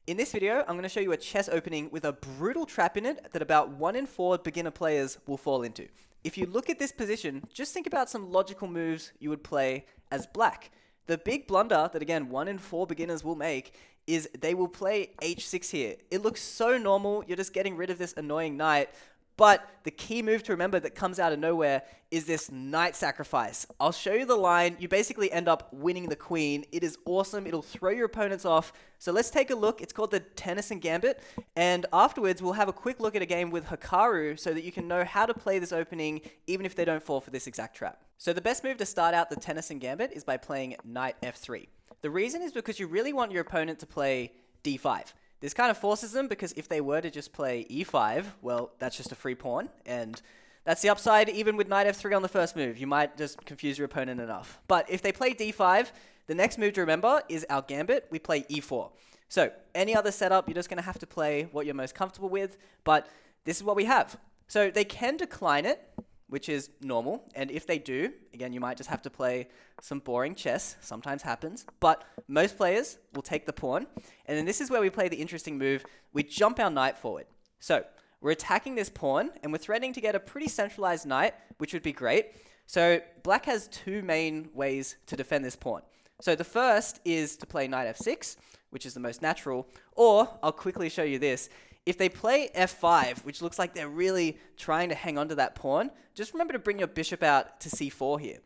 In this video, I'm going to show you a chess opening with a brutal trap in it that about 1 in 4 beginner players will fall into. If you look at this position, just think about some logical moves you would play as black. The big blunder that, again, 1 in 4 beginners will make is they will play h6 here. It looks so normal, you're just getting rid of this annoying knight, but the key move to remember that comes out of nowhere is this knight sacrifice. I'll show you the line. You basically end up winning the queen. It is awesome. It'll throw your opponents off. So let's take a look. It's called the Tennison Gambit. And afterwards, we'll have a quick look at a game with Hikaru so that you can know how to play this opening even if they don't fall for this exact trap. So the best move to start out the Tennison Gambit is by playing knight f3. The reason is because you really want your opponent to play d5. This kind of forces them because if they were to just play e5, well, that's just a free pawn. And that's the upside even with knight f3 on the first move. You might just confuse your opponent enough. But if they play d5, the next move to remember is our gambit. We play e4. So any other setup, you're just going to have to play what you're most comfortable with. But this is what we have. So they can decline it, which is normal. And if they do, again, you might just have to play some boring chess. Sometimes happens. But most players will take the pawn. And then this is where we play the interesting move. We jump our knight forward. So we're attacking this pawn, and we're threatening to get a pretty centralized knight, which would be great. So black has two main ways to defend this pawn. So the first is to play knight f6, which is the most natural. Or, I'll quickly show you this. If they play f5, which looks like they're really trying to hang on to that pawn, just remember to bring your bishop out to c4 here.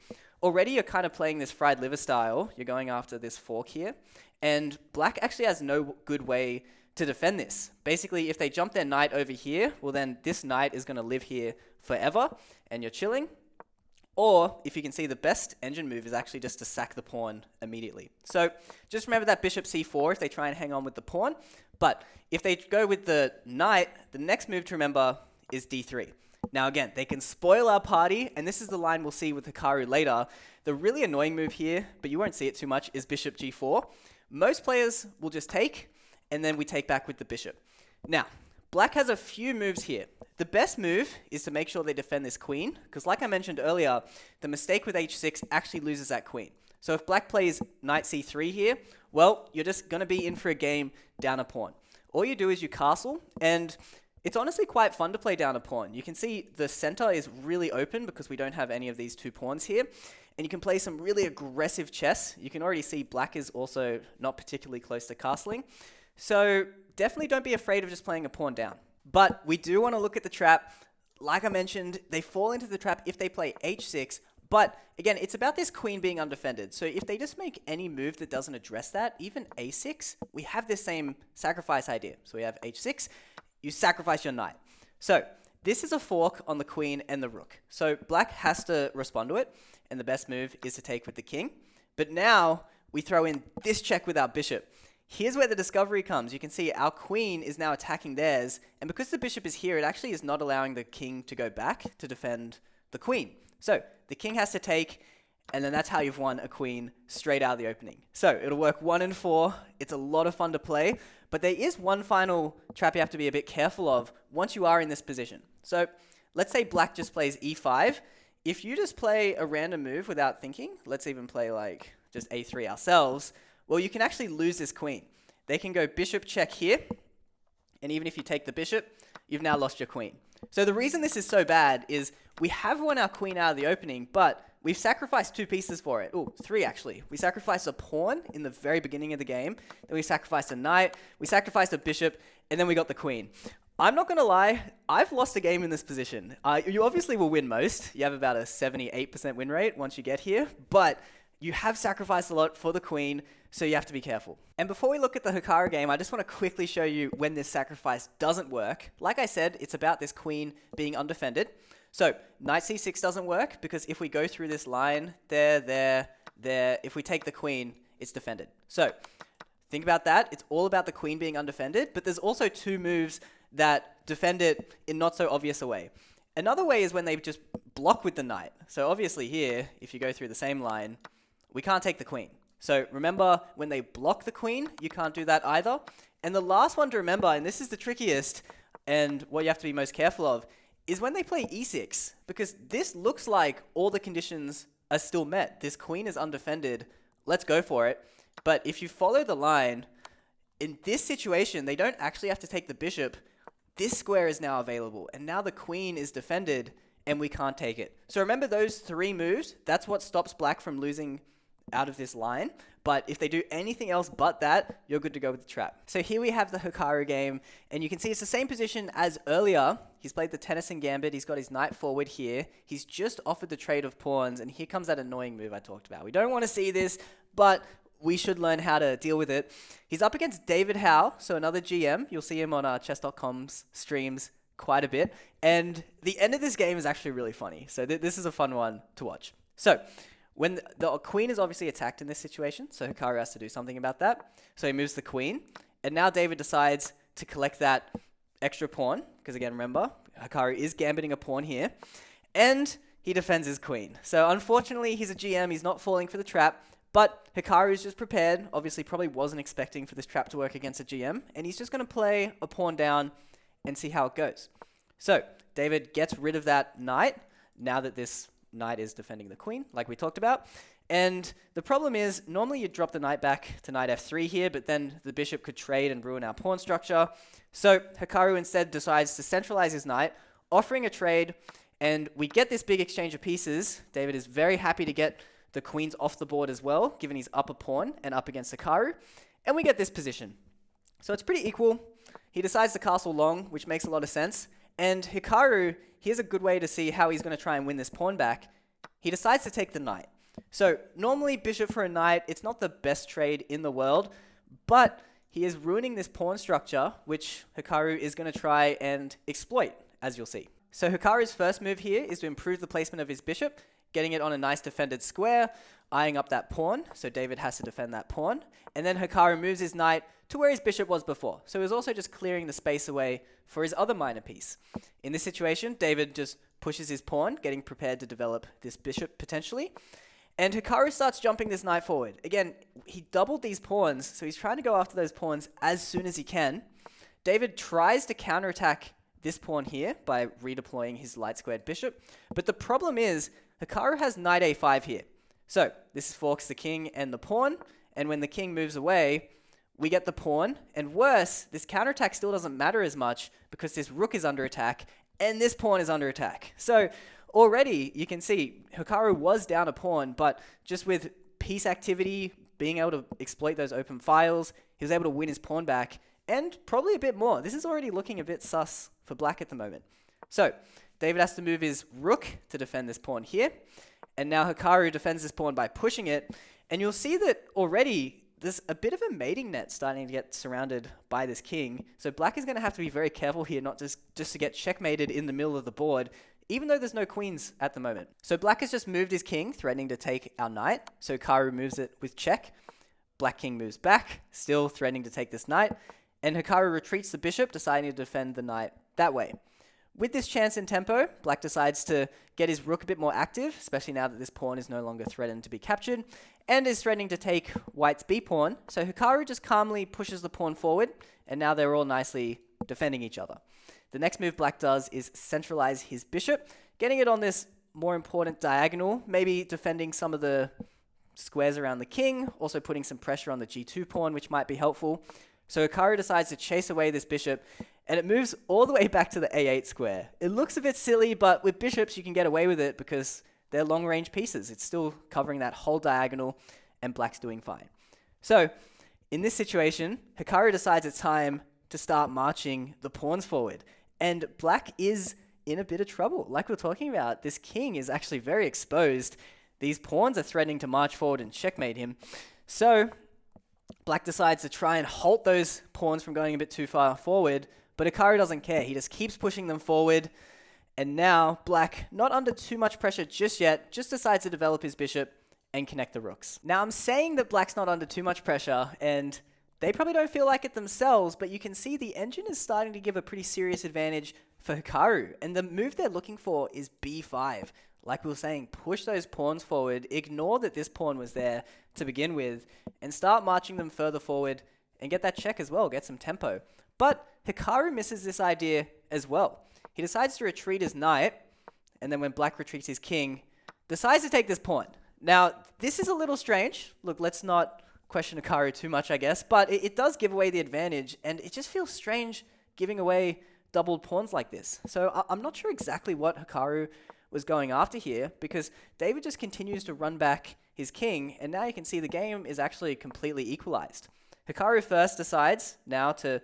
Already you're kind of playing this fried liver style. You're going after this fork here. And black actually has no good way to defend this. Basically, if they jump their knight over here, well then this knight is going to live here forever, and you're chilling. Or, if you can see, the best engine move is actually just to sack the pawn immediately. So, just remember that bishop c4 if they try and hang on with the pawn. But if they go with the knight, the next move to remember is d3. Now again, they can spoil our party, and this is the line we'll see with Hikaru later. The really annoying move here, but you won't see it too much, is bishop g4. Most players will just take, and then we take back with the bishop. Now, black has a few moves here. The best move is to make sure they defend this queen, because like I mentioned earlier, the mistake with h6 actually loses that queen. So if black plays knight c3 here, well, you're just going to be in for a game down a pawn. All you do is you castle, and it's honestly quite fun to play down a pawn. You can see the center is really open because we don't have any of these two pawns here. And you can play some really aggressive chess. You can already see black is also not particularly close to castling. So definitely don't be afraid of just playing a pawn down. But we do want to look at the trap. Like I mentioned, they fall into the trap if they play h6. But again, it's about this queen being undefended. So if they just make any move that doesn't address that, even a6, we have this same sacrifice idea. So we have h6, you sacrifice your knight. So this is a fork on the queen and the rook. So black has to respond to it, and the best move is to take with the king. But now we throw in this check with our bishop. Here's where the discovery comes. You can see our queen is now attacking theirs, and because the bishop is here, it actually is not allowing the king to go back to defend the queen. So the king has to take, and then that's how you've won a queen straight out of the opening. So it'll work 1 in 4. It's a lot of fun to play, but there is one final trap you have to be a bit careful of once you are in this position. So let's say black just plays e5. If you just play a random move without thinking, let's even play like just a3 ourselves, well, you can actually lose this queen. They can go bishop check here, and even if you take the bishop, you've now lost your queen. So the reason this is so bad is we have won our queen out of the opening, but we've sacrificed 2 pieces for it. Oh, 3 actually. We sacrificed a pawn in the very beginning of the game, then we sacrificed a knight, we sacrificed a bishop, and then we got the queen. I'm not going to lie, I've lost a game in this position. You obviously will win most. You have about a 78% win rate once you get here, but you have sacrificed a lot for the queen, so you have to be careful. And before we look at the Hikaru game, I just want to quickly show you when this sacrifice doesn't work. Like I said, it's about this queen being undefended. So knight c6 doesn't work because if we go through this line, there, if we take the queen, it's defended. So think about that. It's all about the queen being undefended, but there's also 2 moves that defend it in not so obvious a way. Another way is when they just block with the knight. So obviously here, if you go through the same line, we can't take the queen. So remember, when they block the queen, you can't do that either. And the last one to remember, and this is the trickiest, and what you have to be most careful of, is when they play e6. Because this looks like all the conditions are still met. This queen is undefended. Let's go for it. But if you follow the line, In this situation, they don't actually have to take the bishop. This square is now available, and now the queen is defended, and we can't take it. So remember those 3 moves? That's what stops black from losing out of this line. But if they do anything else but that, you're good to go with the trap. So here we have the Hikaru game, and you can see it's the same position as earlier. He's played the tennison gambit. He's got his knight forward here. He's just offered the trade of pawns, and here comes that annoying move I talked about. We don't want to see this, but we should learn how to deal with it. He's up against David Howe, so another GM. You'll see him on chess.com's streams quite a bit. And the end of this game is actually really funny. So this is a fun one to watch. So when the queen is obviously attacked in this situation, so Hikaru has to do something about that. So he moves the queen, and now David decides to collect that extra pawn, because again, remember, Hikaru is gambiting a pawn here, and he defends his queen. So unfortunately, he's a GM, he's not falling for the trap, but Hikaru is just prepared, obviously probably wasn't expecting for this trap to work against a GM, and he's just going to play a pawn down and see how it goes. So David gets rid of that knight, now that this knight is defending the queen, like we talked about. And the problem is, normally you'd drop the knight back to knight f3 here, but then the bishop could trade and ruin our pawn structure. So Hikaru instead decides to centralize his knight, offering a trade, and we get this big exchange of pieces. David is very happy to get the queens off the board as well, given he's up a pawn and up against Hikaru, and we get this position. So it's pretty equal. He decides to castle long, which makes a lot of sense. And Hikaru, here's a good way to see how he's going to try and win this pawn back. He decides to take the knight. So normally bishop for a knight, it's not the best trade in the world, but he is ruining this pawn structure, which Hikaru is going to try and exploit, as you'll see. So Hikaru's first move here is to improve the placement of his bishop, getting it on a nice defended square, eyeing up that pawn, so David has to defend that pawn. And then Hikaru moves his knight to where his bishop was before. So he was also just clearing the space away for his other minor piece. In this situation, David just pushes his pawn, getting prepared to develop this bishop potentially. And Hikaru starts jumping this knight forward. Again, he doubled these pawns, so he's trying to go after those pawns as soon as he can. David tries to counterattack this pawn here by redeploying his light squared bishop. But the problem is, Hikaru has knight a5 here. So this forks the king and the pawn, and when the king moves away, we get the pawn, and worse, this counterattack still doesn't matter as much because this rook is under attack, and this pawn is under attack. So already, you can see, Hikaru was down a pawn, but just with piece activity, being able to exploit those open files, he was able to win his pawn back, and probably a bit more. This is already looking a bit sus for black at the moment. So David has to move his rook to defend this pawn here, and now Hikaru defends this pawn by pushing it, and you'll see that already there's a bit of a mating net starting to get surrounded by this king. So black is going to have to be very careful here, not just to get checkmated in the middle of the board, even though there's no queens at the moment. So black has just moved his king, threatening to take our knight. So Hikaru moves it with check. Black king moves back, still threatening to take this knight. And Hikaru retreats the bishop, deciding to defend the knight that way. With this chance in tempo, black decides to get his rook a bit more active, especially now that this pawn is no longer threatened to be captured, and is threatening to take white's b-pawn. So Hikaru just calmly pushes the pawn forward, and now they're all nicely defending each other. The next move black does is centralize his bishop, getting it on this more important diagonal, maybe defending some of the squares around the king, also putting some pressure on the g2 pawn, which might be helpful. So Hikaru decides to chase away this bishop, and it moves all the way back to the a8 square. It looks a bit silly, but with bishops you can get away with it because they're long-range pieces. It's still covering that whole diagonal, and black's doing fine. So in this situation, Hikaru decides it's time to start marching the pawns forward, and black is in a bit of trouble. Like we're talking about, this king is actually very exposed. These pawns are threatening to march forward and checkmate him. So black decides to try and halt those pawns from going a bit too far forward, but Hikaru doesn't care. He just keeps pushing them forward, and now black, not under too much pressure just yet, just decides to develop his bishop and connect the rooks. Now I'm saying that black's not under too much pressure, and they probably don't feel like it themselves, but you can see the engine is starting to give a pretty serious advantage for Hikaru, and the move they're looking for is b5. Like we were saying, push those pawns forward, ignore that this pawn was there to begin with, and start marching them further forward and get that check as well, get some tempo. But Hikaru misses this idea as well. He decides to retreat his knight, and then when black retreats his king, decides to take this pawn. Now, this is a little strange. Look, let's not question Hikaru too much, I guess, but it does give away the advantage, and it just feels strange giving away doubled pawns like this. So I'm not sure exactly what Hikaru was going after here, because David just continues to run back his king, and now you can see the game is actually completely equalized. Hikaru first decides now to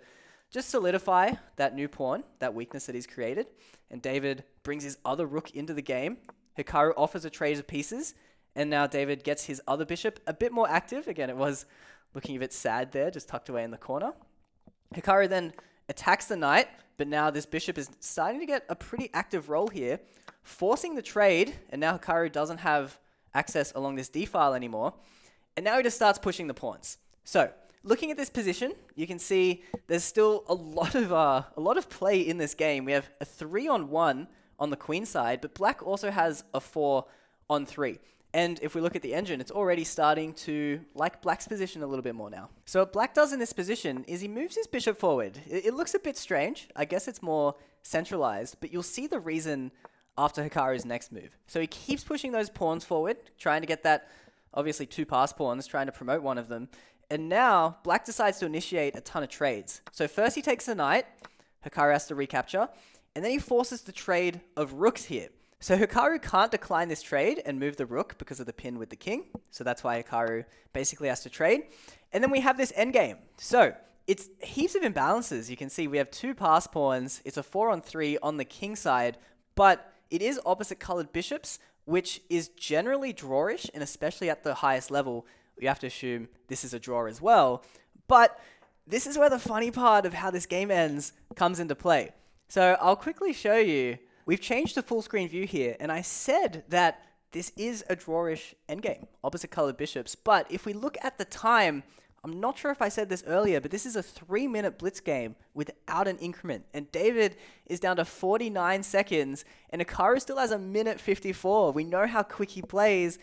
just solidify that new pawn, that weakness that he's created, and David brings his other rook into the game. Hikaru offers a trade of pieces, and now David gets his other bishop a bit more active. Again, it was looking a bit sad there, just tucked away in the corner. Hikaru then attacks the knight, but now this bishop is starting to get a pretty active role here, forcing the trade, and now Hikaru doesn't have access along this d-file anymore, and now he just starts pushing the pawns. So, looking at this position, you can see there's still a lot of play in this game. We have a 3-on-1 on the queen side, but black also has a 4-on-3. And if we look at the engine, it's already starting to like black's position a little bit more now. So what black does in this position is he moves his bishop forward. It looks a bit strange. I guess it's more centralized, but you'll see the reason after Hikaru's next move. So he keeps pushing those pawns forward, trying to get that, obviously 2 pass pawns, trying to promote one of them. And now black decides to initiate a ton of trades. So first he takes the knight, Hikaru has to recapture, and then he forces the trade of rooks here. So Hikaru can't decline this trade and move the rook because of the pin with the king. So that's why Hikaru basically has to trade. And then we have this endgame. So it's heaps of imbalances. You can see we have 2 pass pawns. It's a 4-on-3 on the king side, but it is opposite colored bishops, which is generally drawish, and especially at the highest level, you have to assume this is a draw as well. But this is where the funny part of how this game ends comes into play. So I'll quickly show you. We've changed to full screen view here, and I said that this is a drawish endgame, opposite colored bishops. But if we look at the time, I'm not sure if I said this earlier, but this is a 3-minute blitz game without an increment. And David is down to 49 seconds, and Hikaru still has 1:54. We know how quick he plays,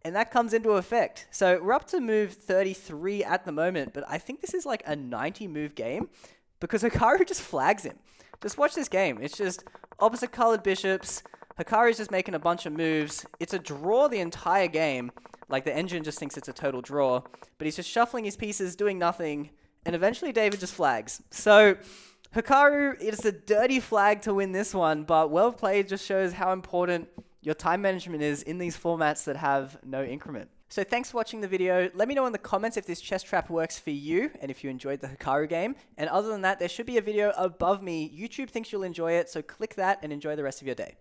and that comes into effect. So we're up to move 33 at the moment, but I think this is like a 90-move game because Hikaru just flags him. Just watch this game. It's just opposite colored bishops. Hikaru's just making a bunch of moves. It's a draw the entire game. Like, the engine just thinks it's a total draw. But he's just shuffling his pieces, doing nothing. And eventually David just flags. So Hikaru, it's a dirty flag to win this one. But well played just shows how important your time management is in these formats that have no increment. So thanks for watching the video. Let me know in the comments if this chess trap works for you and if you enjoyed the Hikaru game. And other than that, there should be a video above me. YouTube thinks you'll enjoy it, so click that and enjoy the rest of your day.